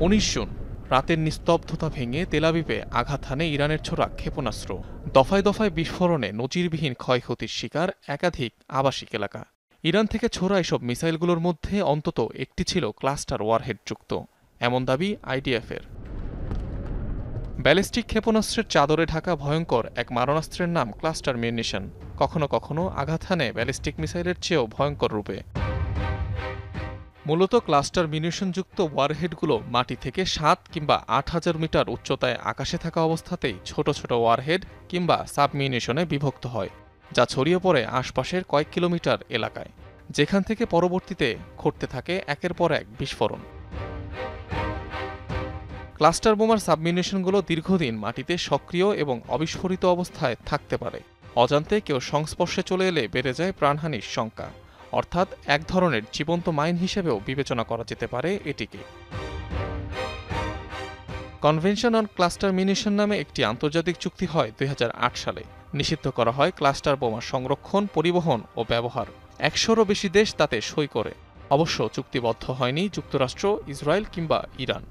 ১৯ June রাতের নিস্তব্ধতা ভেঙে তেল আবিবে আঘাত হানে ইরানের ছোড়া ক্ষেপণাস্ত্র। দফায় দফায় বিস্ফোরণে নজিরবিহীন ক্ষয়ক্ষতির শিকার একাধিক আবাসিক এলাকা। ইরান থেকে ছোড়া এসব মিসাইলগুলোর মধ্যে অন্তত একটি ছিল ক্লাস্টার ওয়ারহেডযুক্ত, এমন দাবি আইডিএফের। ব্যালিস্টিক ক্ষেপণাস্ত্রের চাদরে ঢাকা ভয়ঙ্কর এক মারণাস্ত্রের নাম ক্লাস্টার মিউনিশন। কখনো কখনো আঘাত হানে ব্যালিস্টিক মিসাইলের চেয়েও ভয়ঙ্কর রূপে। মূলত ক্লাস্টার মিউনিশনযুক্ত ওয়ারহেডগুলো মাটি থেকে ৭ কিংবা ৮,০০০ মিটার উচ্চতায় আকাশে থাকা অবস্থাতেই ছোট ছোট ওয়ারহেড কিংবা সাবমিউনিশনে বিভক্ত হয়, যা ছড়িয়ে পড়ে আশপাশের কয়েক কিলোমিটার এলাকায়, যেখান থেকে পরবর্তীতে ঘটতে থাকে একের পর এক বিস্ফোরণ। ক্লাস্টার বোমার সাবমিউনিশনগুলো দীর্ঘদিন মাটিতে সক্রিয় এবং অবিস্ফোরিত অবস্থায় থাকতে পারে। অজান্তে কেউ সংস্পর্শে চলে এলে বেড়ে যায় প্রাণহানির শঙ্কা, অর্থাৎ এক ধরনের জীবন্ত মাইন হিসেবেও বিবেচনা করা যেতে পারে এটিকে। কনভেনশন অন ক্লাস্টার মিউনিশন নামে একটি আন্তর্জাতিক চুক্তি হয় ২০০৮ সালে। নিষিদ্ধ করা হয় ক্লাস্টার বোমা সংরক্ষণ, পরিবহন ও ব্যবহার। ১০০রও বেশি দেশ তাতে সই করে। অবশ্য চুক্তিবদ্ধ হয়নি যুক্তরাষ্ট্র, ইসরায়েল কিংবা ইরান।